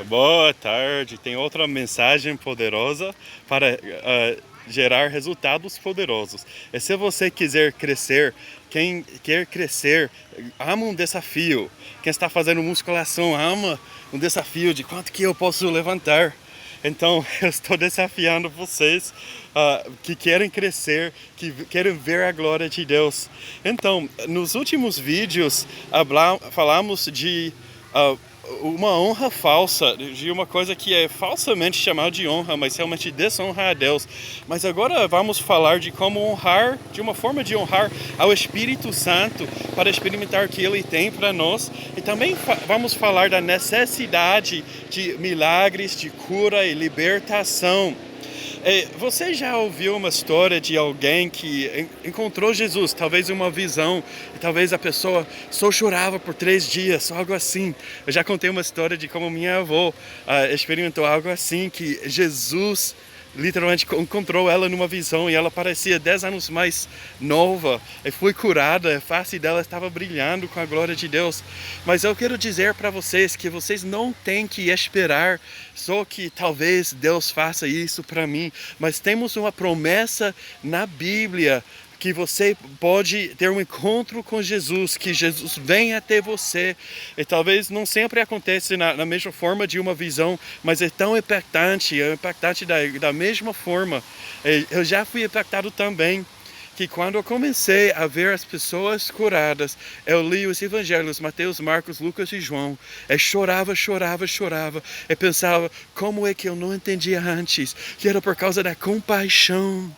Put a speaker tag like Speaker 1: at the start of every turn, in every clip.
Speaker 1: Boa tarde. Tem outra mensagem poderosa para gerar resultados poderosos. E se você quiser crescer, quem quer crescer, ama um desafio. Quem está fazendo musculação ama um desafio de quanto que eu posso levantar. Então, eu estou desafiando vocês que querem crescer, que querem ver a glória de Deus. Então, nos últimos vídeos, falamos de uma honra falsa, de uma coisa que é falsamente chamada de honra, mas realmente desonra a Deus. Mas agora vamos falar de como honrar, de uma forma de honrar ao Espírito Santo para experimentar o que Ele tem para nós. E também vamos falar da necessidade de milagres, de cura e libertação. Você já ouviu uma história de alguém que encontrou Jesus, talvez uma visão, e talvez a pessoa só chorava por 3 dias, algo assim. Eu já contei uma história de como minha avó experimentou algo assim, que Jesus literalmente encontrou ela numa visão e ela parecia 10 anos mais nova e foi curada, a face dela estava brilhando com a glória de Deus. Mas eu quero dizer para vocês que vocês não têm que esperar só que talvez Deus faça isso para mim, mas temos uma promessa na Bíblia que você pode ter um encontro com Jesus, que Jesus vem até você. E talvez não sempre acontece na mesma forma de uma visão, mas é tão impactante, da mesma forma. Eu já fui impactado também, que quando eu comecei a ver as pessoas curadas, eu li os evangelhos, Mateus, Marcos, Lucas e João, eu chorava, e pensava, como é que eu não entendia antes, que era por causa da compaixão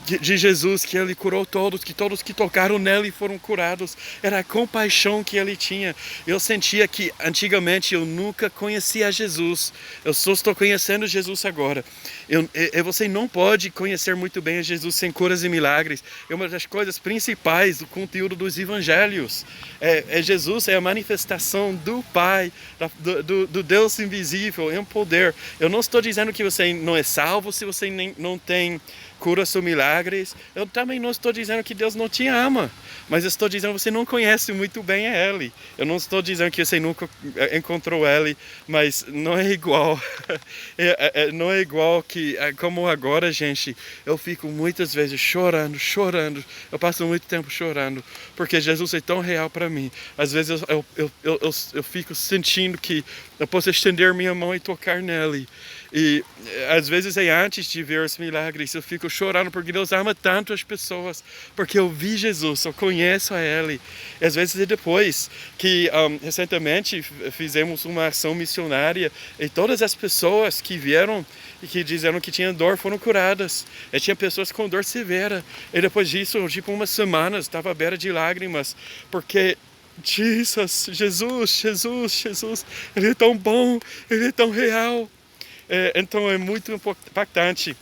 Speaker 1: de Jesus, que ele curou todos que tocaram nele foram curados. Era a compaixão que ele tinha. Eu sentia que antigamente eu nunca conhecia Jesus, eu só estou conhecendo Jesus agora. Você não pode conhecer muito bem a Jesus sem curas e milagres. É uma das coisas principais do conteúdo dos evangelhos. Jesus é a manifestação do Pai, do Deus invisível em poder. Eu não estou dizendo que você não é salvo se você não tem curas ou milagres. Eu também não estou dizendo que Deus não te ama, mas eu estou dizendo que você não conhece muito bem a Ele. Eu não estou dizendo que você nunca encontrou Ele, mas não é igual. Não é igual que como agora, gente. Eu fico muitas vezes chorando. Eu passo muito tempo chorando, porque Jesus é tão real para mim. Às vezes eu fico sentindo que eu posso estender minha mão e tocar nele. E às vezes é antes de ver os milagres, eu fico chorando porque Deus ama tanto as pessoas, porque eu vi Jesus, eu conheço a Ele. E às vezes é depois que recentemente fizemos uma ação missionária e todas as pessoas que vieram e que disseram que tinham dor foram curadas. E tinha pessoas com dor severa. E depois disso, tipo umas semanas, estava à beira de lágrimas, porque Jesus, Ele é tão bom, Ele é tão real. Então é muito impactante.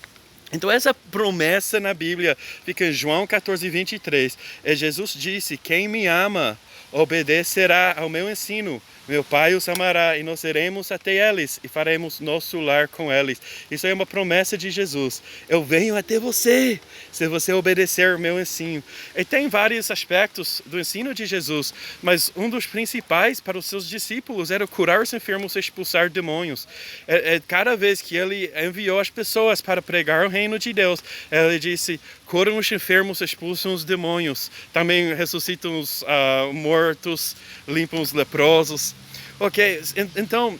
Speaker 1: Então essa promessa na Bíblia fica em João 14:23. Jesus disse, quem me ama obedecerá ao meu ensino. Meu Pai os amará e nós iremos até eles e faremos nosso lar com eles. Isso é uma promessa de Jesus. Eu venho até você, se você obedecer o meu ensino. E tem vários aspectos do ensino de Jesus, mas um dos principais para os seus discípulos era curar os enfermos e expulsar demônios. Cada vez que ele enviou as pessoas para pregar o reino de Deus, ele disse, curam os enfermos, expulsam os demônios. Também ressuscitam os mortos, limpam os leprosos. Ok, então,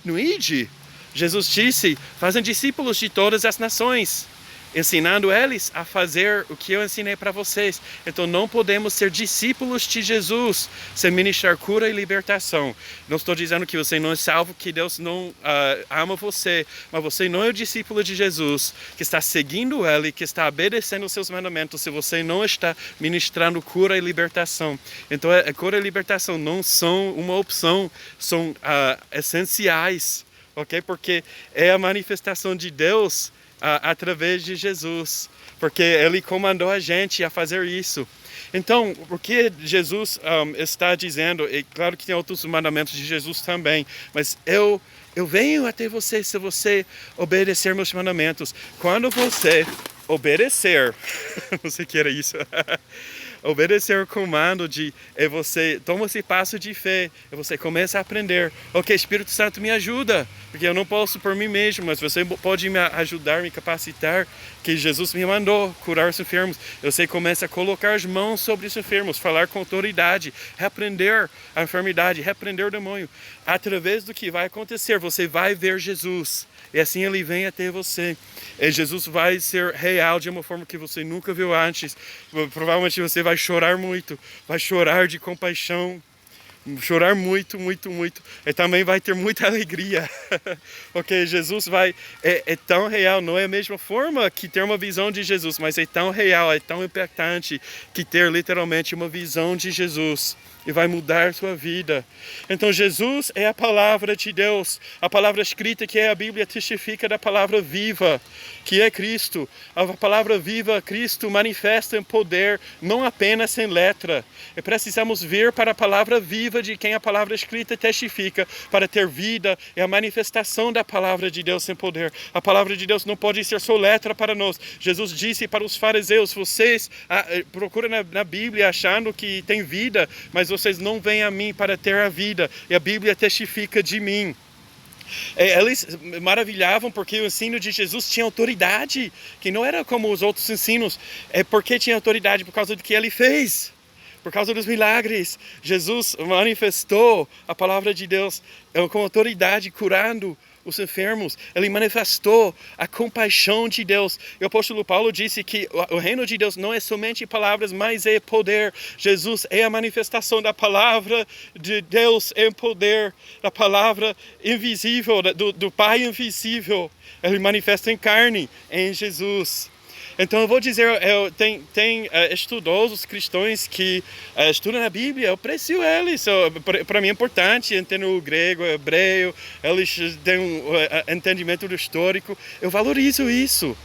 Speaker 1: no ID, Jesus disse, fazem discípulos de todas as nações, ensinando eles a fazer o que eu ensinei para vocês. Então não podemos ser discípulos de Jesus sem ministrar cura e libertação. Não estou dizendo que você não é salvo, que Deus não ama você, mas você não é o discípulo de Jesus, que está seguindo Ele, que está obedecendo os seus mandamentos, se você não está ministrando cura e libertação. Então a cura e libertação não são uma opção, são essenciais, ok? Porque é a manifestação de Deus através de Jesus, porque Ele comandou a gente a fazer isso. Então, o que Jesus está dizendo, e claro que tem outros mandamentos de Jesus também, mas eu venho até você se você obedecer meus mandamentos. Quando você obedecer, você quer isso? Obedecer o comando é você toma esse passo de fé, e você começa a aprender. Ok, Espírito Santo me ajuda, porque eu não posso por mim mesmo, mas você pode me ajudar, me capacitar, que Jesus me mandou curar os enfermos. Você começa a colocar as mãos sobre os enfermos, falar com autoridade, repreender a enfermidade, repreender o demônio. Através do que vai acontecer, você vai ver Jesus. E assim ele vem até você. E Jesus vai ser real de uma forma que você nunca viu antes. Provavelmente você vai chorar muito, vai chorar de compaixão, chorar muito, muito, muito. E também vai ter muita alegria. Porque Jesus é tão real, não é a mesma forma que ter uma visão de Jesus, mas é tão real, é tão impactante que ter literalmente uma visão de Jesus. E vai mudar sua vida. Então Jesus é a palavra de Deus. A palavra escrita que é a Bíblia testifica da palavra viva, que é Cristo. A palavra viva, Cristo, manifesta em poder, não apenas em letra. E precisamos ver para a palavra viva de quem a palavra escrita testifica, para ter vida e a manifestação da palavra de Deus em poder. A palavra de Deus não pode ser só letra para nós. Jesus disse para os fariseus, vocês procuram na Bíblia achando que tem vida, mas vocês não vêm a mim para ter a vida, e a Bíblia testifica de mim. Eles maravilhavam porque o ensino de Jesus tinha autoridade, que não era como os outros ensinos, porque tinha autoridade por causa do que ele fez, por causa dos milagres. Jesus manifestou a palavra de Deus com autoridade, curando os enfermos. Ele manifestou a compaixão de Deus. E o apóstolo Paulo disse que o reino de Deus não é somente palavras, mas é poder. Jesus é a manifestação da palavra de Deus em poder, da palavra invisível, do Pai invisível. Ele manifesta em carne, em Jesus. Então eu vou dizer, tem estudiosos cristãos que estudam a Bíblia, eu aprecio eles, para mim é importante entender o grego, o hebreu, eles têm um entendimento do histórico, eu valorizo isso,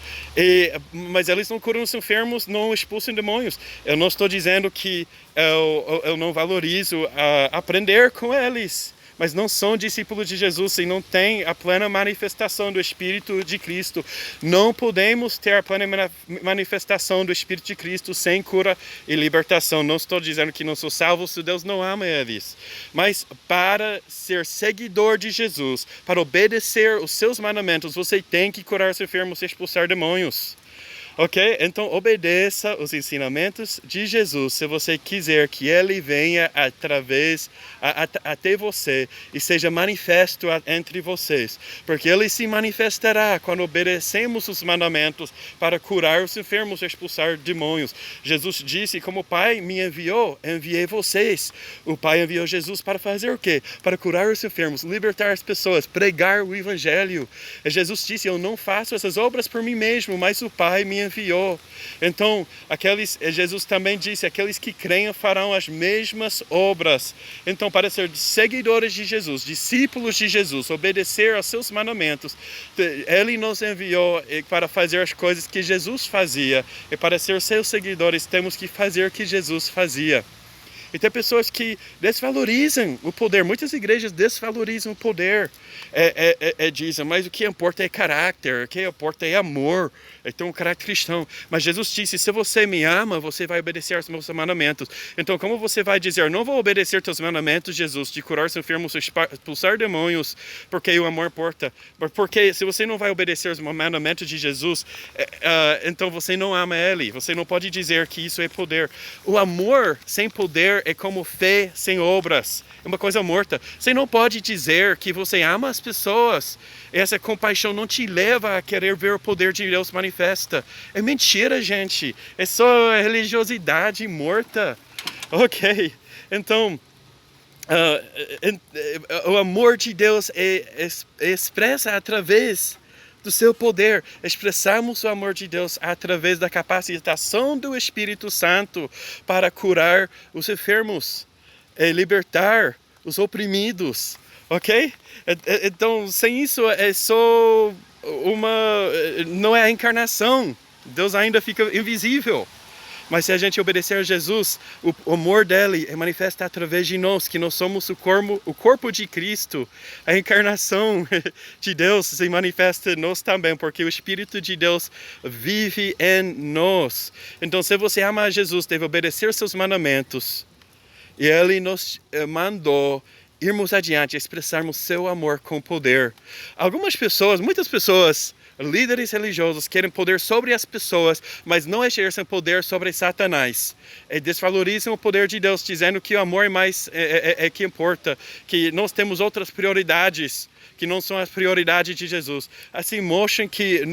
Speaker 1: mas eles não curam os enfermos, não expulsam demônios. Eu não estou dizendo que eu não valorizo aprender com eles, mas não são discípulos de Jesus e não têm a plena manifestação do Espírito de Cristo. Não podemos ter a plena manifestação do Espírito de Cristo sem cura e libertação. Não estou dizendo que não sou salvo se Deus não ama eles. Mas para ser seguidor de Jesus, para obedecer os seus mandamentos, você tem que curar os enfermos e expulsar demônios. Ok? Então obedeça os ensinamentos de Jesus se você quiser que Ele venha até você e seja manifesto entre vocês. Porque Ele se manifestará quando obedecemos os mandamentos para curar os enfermos e expulsar demônios. Jesus disse, como o Pai me enviou, enviei vocês. O Pai enviou Jesus para fazer o quê? Para curar os enfermos, libertar as pessoas, pregar o Evangelho. E Jesus disse, eu não faço essas obras por mim mesmo, mas o Pai me enviou. Então, Jesus também disse, aqueles que creem farão as mesmas obras. Então, para ser seguidores de Jesus, discípulos de Jesus, obedecer aos seus mandamentos, Ele nos enviou para fazer as coisas que Jesus fazia. E para ser seus seguidores, temos que fazer o que Jesus fazia. E tem pessoas que desvalorizam o poder. Muitas igrejas desvalorizam o poder. Dizem, mas o que importa é caráter, o que importa é amor. Então, o caráter cristão. Mas Jesus disse, se você me ama, você vai obedecer aos meus mandamentos. Então, como você vai dizer, não vou obedecer teus mandamentos, Jesus, de curar os enfermos, expulsar demônios, porque o amor importa. Porque se você não vai obedecer aos mandamentos de Jesus, então você não ama Ele. Você não pode dizer que isso é poder. O amor sem poder é como fé sem obras. É uma coisa morta. Você não pode dizer que você ama as pessoas. Essa compaixão não te leva a querer ver o poder de Deus manifesta. É mentira, gente. É só religiosidade morta. Ok. Então, o amor de Deus é expressa através do seu poder. Expressamos o amor de Deus através da capacitação do Espírito Santo para curar os enfermos e libertar os oprimidos. Ok? Então, sem isso, é só não é a encarnação. Deus ainda fica invisível. Mas se a gente obedecer a Jesus, o amor dele é manifesta através de nós, que nós somos o corpo de Cristo. A encarnação de Deus se manifesta em nós também, porque o Espírito de Deus vive em nós. Então, se você ama a Jesus, deve obedecer seus mandamentos. E ele nos mandou irmos adiante, expressarmos seu amor com poder. Muitas pessoas, líderes religiosos, querem poder sobre as pessoas, mas não exercem poder sobre Satanás. E desvalorizam o poder de Deus, dizendo que o amor é que importa, que nós temos outras prioridades que não são as prioridades de Jesus. Assim mostram que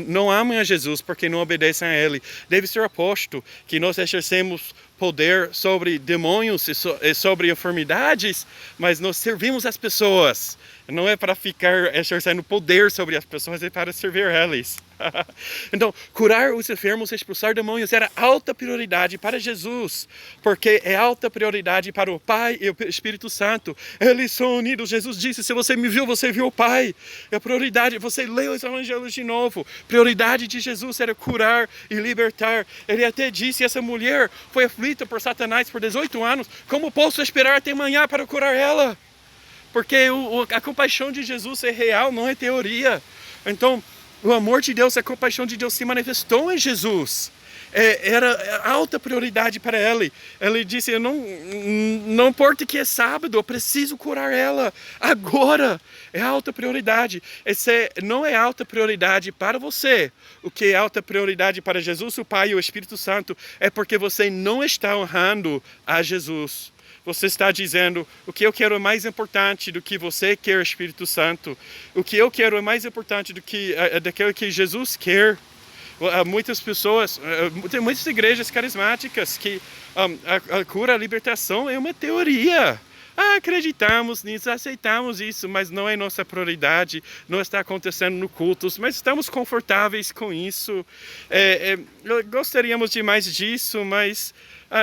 Speaker 1: não amam a Jesus porque não obedecem a Ele. Deve ser oposto, que nós exercemos poder sobre demônios e sobre enfermidades, mas nós servimos as pessoas. Não é para ficar exercendo poder sobre as pessoas, é para servir eles. Então, curar os enfermos e expulsar demônios era alta prioridade para Jesus, porque é alta prioridade para o Pai e o Espírito Santo. Eles são unidos. Jesus disse: se você me viu, você viu o Pai. É prioridade. Você lê os evangelhos de novo. Prioridade de Jesus era curar e libertar. Ele até disse: essa mulher foi aflita por Satanás por 18 anos. Como posso esperar até amanhã para curar ela? Porque a compaixão de Jesus é real, não é teoria. Então, o amor de Deus, a compaixão de Deus se manifestou em Jesus. Era alta prioridade para ele. Ele disse: não importa que é sábado, eu preciso curar ela agora. É alta prioridade. Esse não é alta prioridade para você. O que é alta prioridade para Jesus, o Pai e o Espírito Santo é porque você não está honrando a Jesus. Você está dizendo: o que eu quero é mais importante do que você quer, Espírito Santo. O que eu quero é mais importante do que daquilo que Jesus quer. Muitas pessoas, tem muitas igrejas carismáticas que a cura, a libertação é uma teoria. Acreditamos nisso, aceitamos isso, mas não é nossa prioridade, não está acontecendo no cultos, mas estamos confortáveis com isso. Gostaríamos de mais disso, mas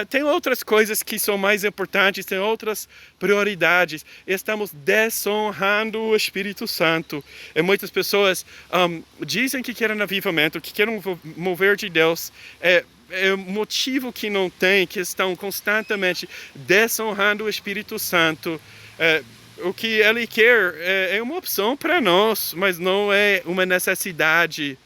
Speaker 1: tem outras coisas que são mais importantes, tem outras prioridades. Estamos desonrando o Espírito Santo. E muitas pessoas dizem que querem avivamento, que querem mover de Deus. É o motivo que não tem, que estão constantemente desonrando o Espírito Santo. O que ele quer é uma opção para nós, mas não é uma necessidade.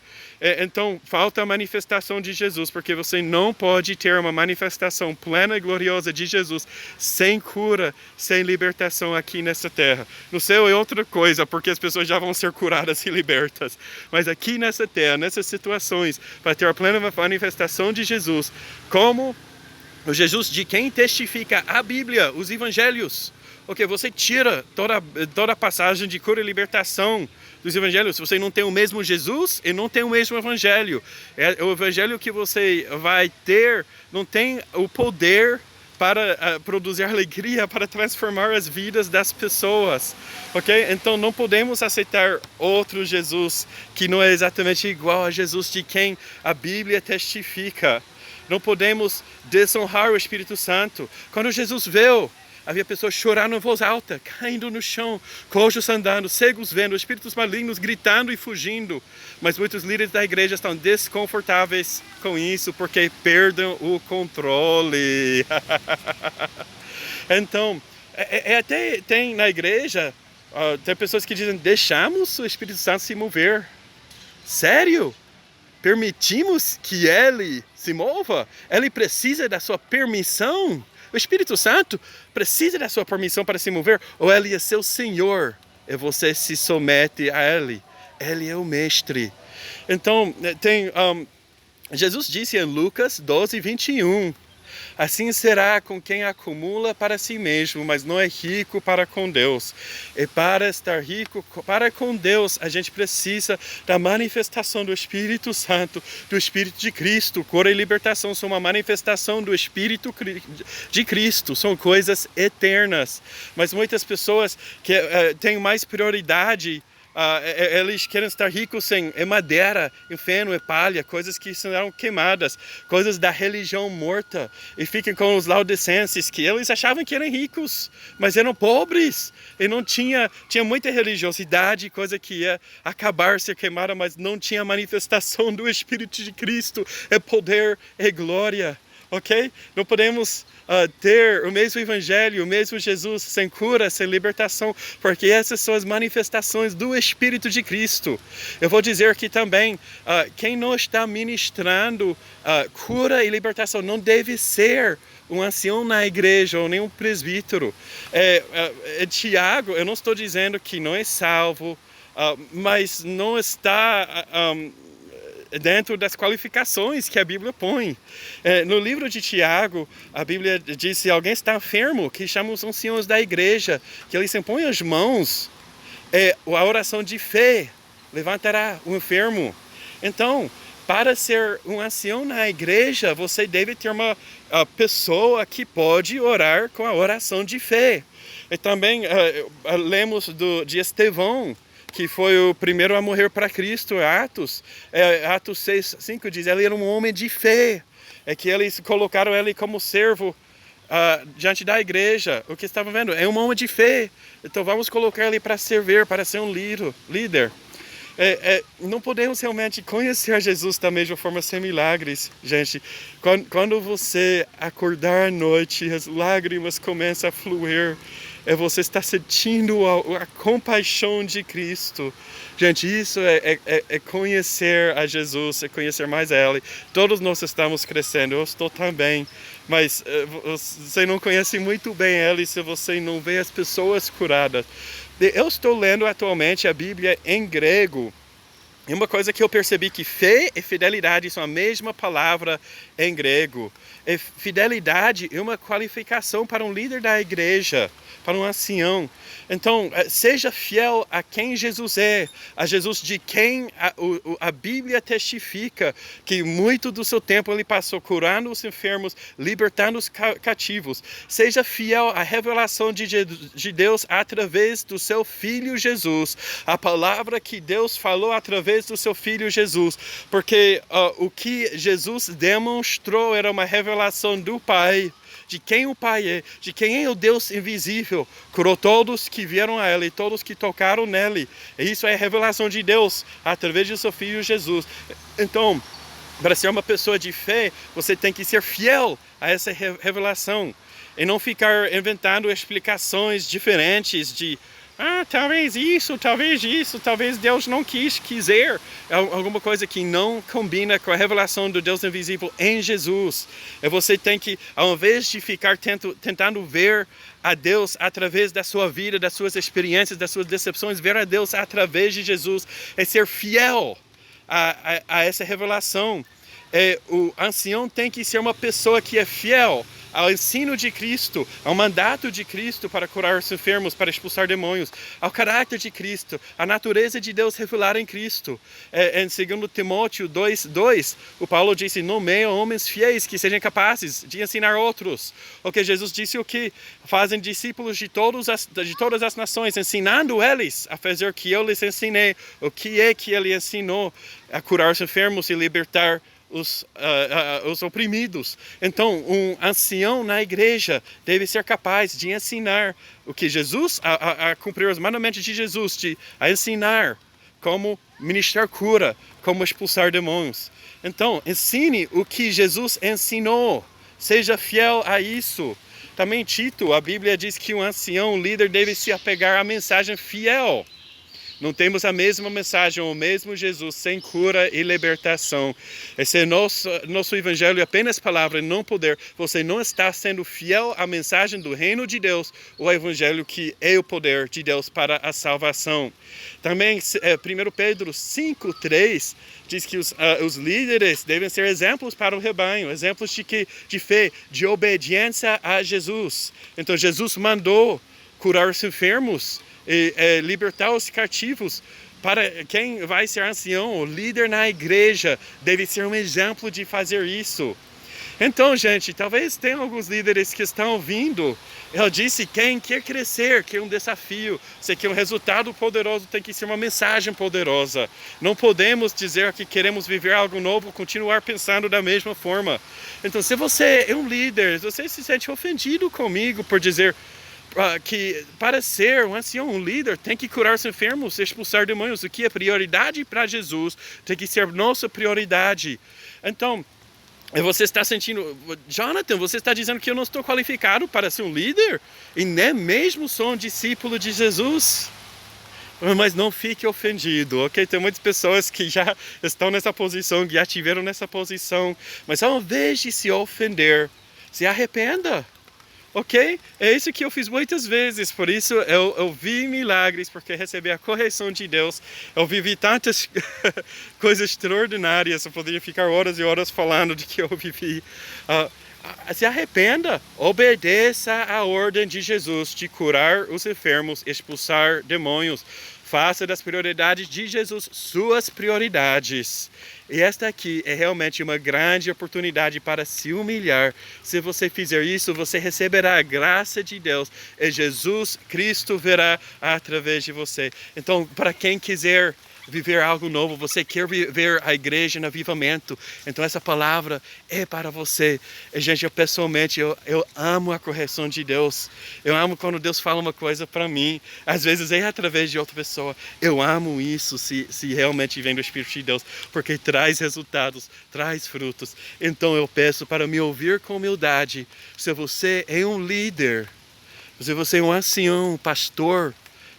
Speaker 1: Então, falta a manifestação de Jesus, porque você não pode ter uma manifestação plena e gloriosa de Jesus sem cura, sem libertação aqui nessa terra. No céu é outra coisa, porque as pessoas já vão ser curadas e libertas. Mas aqui nessa terra, nessas situações, para ter a plena manifestação de Jesus, como o Jesus de quem testifica a Bíblia, os evangelhos. Ok, você tira toda a passagem de cura e libertação dos evangelhos. Se você não tem o mesmo Jesus e não tem o mesmo evangelho, o evangelho que você vai ter não tem o poder para produzir alegria, para transformar as vidas das pessoas, ok? Então não podemos aceitar outro Jesus que não é exatamente igual a Jesus de quem a Bíblia testifica. Não podemos desonrar o Espírito Santo. Quando Jesus veio, havia pessoas chorando em voz alta, caindo no chão, cojos andando, cegos vendo, espíritos malignos gritando e fugindo. Mas muitos líderes da igreja estão desconfortáveis com isso, porque perdem o controle. Então, até tem na igreja, tem pessoas que dizem: deixamos o Espírito Santo se mover. Sério? Permitimos que ele se mova? Ele precisa da sua permissão? O Espírito Santo precisa da sua permissão para se mover? Ou ele é seu Senhor e você se somete a ele? Ele é o mestre. Então, Jesus disse em Lucas 12:21, assim será com quem acumula para si mesmo, mas não é rico para com Deus. E para estar rico para com Deus, a gente precisa da manifestação do Espírito Santo, do Espírito de Cristo. Cura e libertação são uma manifestação do Espírito de Cristo, são coisas eternas. Mas muitas pessoas que têm mais prioridade, eles querem estar ricos em madeira, em feno e palha, coisas que serão queimadas, coisas da religião morta, e ficam com os laodicenses, que eles achavam que eram ricos, mas eram pobres, e não tinha muita religiosidade, coisa que ia acabar, ser queimada, mas não tinha manifestação do Espírito de Cristo, é poder, é glória. ok? Não podemos ter o mesmo evangelho, o mesmo Jesus sem cura, sem libertação, porque essas são as manifestações do Espírito de Cristo. Eu vou dizer aqui também, quem não está ministrando cura e libertação não deve ser um ancião na igreja ou nem um presbítero. Tiago, eu não estou dizendo que não é salvo, mas não está dentro das qualificações que a Bíblia põe. No livro de Tiago, a Bíblia diz: se alguém está enfermo, que chama os anciãos da igreja, que eles impõem as mãos, a oração de fé levantará o enfermo. Então, para ser um ancião na igreja, você deve ter uma pessoa que pode orar com a oração de fé. E também lemos de Estevão, que foi o primeiro a morrer para Cristo. Atos 6:5 diz: ele era um homem de fé. É que eles colocaram ele como servo diante da igreja. O que estavam vendo? É um homem de fé. Então vamos colocar ele para servir, para ser um líder. Não podemos realmente conhecer Jesus da mesma forma sem milagres, gente. Quando você acordar à noite, as lágrimas começam a fluir, você está sentindo a compaixão de Cristo. Gente, isso é conhecer a Jesus, é conhecer mais a Ele. Todos nós estamos crescendo, eu estou também. Mas você não conhece muito bem Ele se você não vê as pessoas curadas. Eu estou lendo atualmente a Bíblia em grego. E uma coisa que eu percebi, que fé e fidelidade são a mesma palavra em grego. E fidelidade é uma qualificação para um líder da igreja, para um ancião. Então, seja fiel a quem Jesus é, a Jesus de quem a Bíblia testifica que muito do seu tempo ele passou curando os enfermos, libertando os cativos. Seja fiel à revelação de Deus através do seu Filho Jesus, a palavra que Deus falou através do seu Filho Jesus, porque o que Jesus demonstrou era uma revelação do Pai, de quem o Pai é, de quem é o Deus invisível. Curou todos que vieram a Ele, todos que tocaram nele. E isso é a revelação de Deus através de seu Filho Jesus. Então, para ser uma pessoa de fé, você tem que ser fiel a essa revelação e não ficar inventando explicações diferentes de talvez isso, talvez Deus não quiser. Alguma coisa que não combina com a revelação do Deus invisível em Jesus. E você tem que, ao invés de ficar tentando ver a Deus através da sua vida, das suas experiências, das suas decepções, ver a Deus através de Jesus, é ser fiel a essa revelação. O ancião tem que ser uma pessoa que é fiel ao ensino de Cristo, ao mandato de Cristo para curar os enfermos, para expulsar demônios, ao caráter de Cristo, à natureza de Deus revelada em Cristo. Em 2 Timóteo 2:2, o Paulo disse: nomeia homens fiéis que sejam capazes de ensinar outros. Porque Jesus disse o que? Fazem discípulos de todas as nações, ensinando eles a fazer o que eu lhes ensinei. O que é que ele ensinou? A curar os enfermos e libertar os oprimidos. Então, um ancião na igreja deve ser capaz de ensinar o que Jesus, a cumprir os mandamentos de Jesus, a ensinar como ministrar cura, como expulsar demônios. Então, ensine o que Jesus ensinou. Seja fiel a isso. Também Tito, a Bíblia diz que um ancião, um líder, deve se apegar à mensagem fiel. Não temos a mesma mensagem, o mesmo Jesus, sem cura e libertação. Esse nosso evangelho é apenas palavra e não poder. Você não está sendo fiel à mensagem do reino de Deus, o evangelho que é o poder de Deus para a salvação. Também 1 Pedro 5:3 diz que os líderes devem ser exemplos para o rebanho, exemplos de fé, de obediência a Jesus. Então Jesus mandou curar os enfermos e libertar os cativos. Para quem vai ser ancião, o líder na igreja deve ser um exemplo de fazer isso. Então, gente, talvez tenha alguns líderes que estão ouvindo. Eu disse, quem quer crescer, quer um desafio, sei que um resultado poderoso tem que ser uma mensagem poderosa. Não podemos dizer que queremos viver algo novo, continuar pensando da mesma forma. Então, se você é um líder, você se sente ofendido comigo por dizer que para ser um ancião, um líder, tem que curar os enfermos, expulsar demônios. O que é prioridade para Jesus tem que ser nossa prioridade. Então, E você está sentindo, Jonathan, você está dizendo que eu não estou qualificado para ser um líder? E nem mesmo sou um discípulo de Jesus? Mas não fique ofendido, ok? Tem muitas pessoas que já estão nessa posição, que já estiveram nessa posição, mas ao invés de se ofender, se arrependa, ok? É isso que eu fiz muitas vezes, por isso eu vi milagres, porque recebi a correção de Deus, eu vivi tantas coisas extraordinárias, eu poderia ficar horas e horas falando de que eu vivi. Se arrependa, obedeça a ordem de Jesus de curar os enfermos, expulsar demônios. Faça das prioridades de Jesus suas prioridades. E esta aqui é realmente uma grande oportunidade para se humilhar. Se você fizer isso, você receberá a graça de Deus e Jesus Cristo verá através de você. Então, para quem quiser viver algo novo, você quer viver a igreja em avivamento, então essa palavra é para você. E, gente, eu pessoalmente, eu amo a correção de Deus, eu amo quando Deus fala uma coisa para mim, às vezes é através de outra pessoa, eu amo isso, se realmente vem do Espírito de Deus, porque traz resultados, traz frutos. Então eu peço para me ouvir com humildade. Se você é um líder, se você é um ancião, um pastor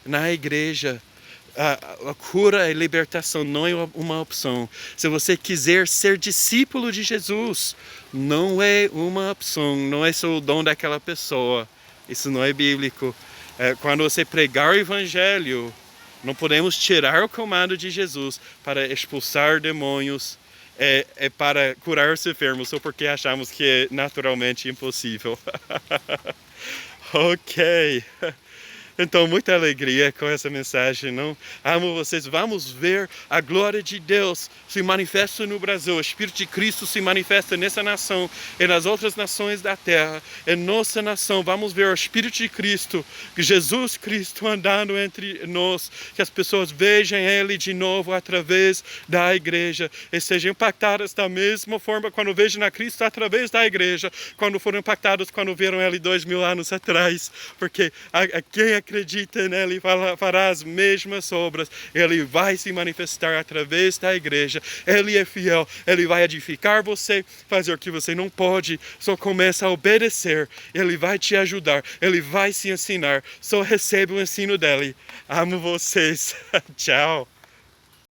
Speaker 1: na igreja, a cura e libertação não é uma opção. Se você quiser ser discípulo de Jesus, não é uma opção, não é só o dom daquela pessoa. Isso não é bíblico. Quando você pregar o evangelho, não podemos tirar o comando de Jesus para expulsar demônios, para curar os enfermos, só porque achamos que é naturalmente impossível. Ok. Então, muita alegria com essa mensagem, não? Amo vocês. Vamos ver a glória de Deus se manifesta no Brasil. O Espírito de Cristo se manifesta nessa nação e nas outras nações da terra. Em nossa nação, vamos ver o Espírito de Cristo, Jesus Cristo andando entre nós. Que as pessoas vejam Ele de novo através da igreja e sejam impactadas da mesma forma quando vejam a Cristo através da igreja, quando foram impactados quando viram Ele 2000 anos atrás. Porque quem acredita nele fará as mesmas obras. Ele vai se manifestar através da igreja. Ele é fiel. Ele vai edificar você, fazer o que você não pode. Só começa a obedecer. Ele vai te ajudar. Ele vai se ensinar. Só recebe o ensino dele. Amo vocês. Tchau.